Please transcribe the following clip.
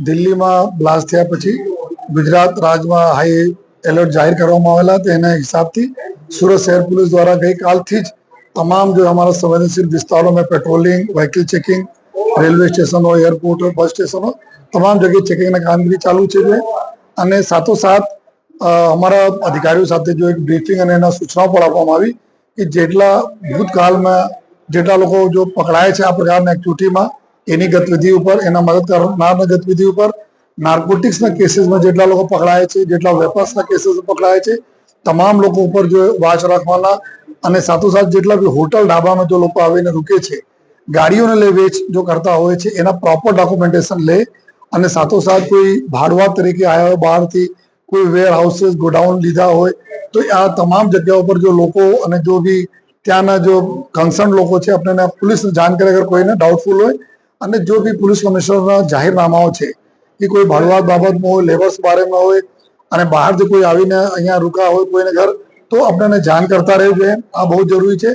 દિલ્હીમાં બ્લાસ્ટ થયા પછી ગુજરાત રાજ્યમાં હાઈ એલર્ટ જાહેર કરવામાં આવેલા હતા। તેના હિસાબથી સુરત શહેર પોલીસ દ્વારા ગઈકાલથી જ તમામ जो हमारा संवेदनशील विस्तारों में patrolling, vehicle checking, railway station हो, एयरपोर्ट हो, बस स्टेशन हो, તમામ જગ્યાએ ચેકિંગની કામગીરી ચાલુ છે। અને સાથોસાથ અમારા અધિકારીઓ સાથે જો એક બ્રીફિંગ અને એના સૂચનાઓ પણ આપવામાં આવી કે જેટલા ભૂતકાળમાં જેટલા લોકો જો પકડાય છે આ પ્રકારની એક્ટિવિટીમાં એની ગતિવિધિ ઉપર, એના મદદ કરનારના ગતિવિધિ ઉપર, નાર્કોટિક્સના કેસીસમાં જેટલા લોકો પકડાય છે, જેટલા વેપન્સના કેસીસ પકડાય છે, તમામ લોકો ઉપર જો વાચ રાખવાના અને સાથોસાથ જેટલા બી હોટલ ઢાબામાં જો લોકો આવીને રૂકે છે, ગાડીઓને લે વેચ જો કરતા હોય છે એના પ્રોપર ડોક્યુમેન્ટેશન લે અને સાથોસાથ કોઈ ભાડુઆત તરીકે આવ્યા હોય બહારથી, કોઈ વેર હાઉસીસ ગોડાઉન લીધા હોય તો આ તમામ જગ્યાઓ પર જો લોકો અને જો બી ત્યાંના જો કન્સર્ન લોકો છે આપણે પોલીસને જાણ કરે અગર કોઈને ડાઉટફુલ હોય અને જો બી પોલીસ કમિશનરના જાહેરનામાઓ છે એ કોઈ ભાડુઆત બાબતમાં હોય, લેબર્સ બારેમાં હોય અને બહારથી કોઈ આવીને અહીંયા રૂકા હોય કોઈને ઘર તો આપણને જાણ કરતા રહેવું જોઈએ। આ બહુ જરૂરી છે।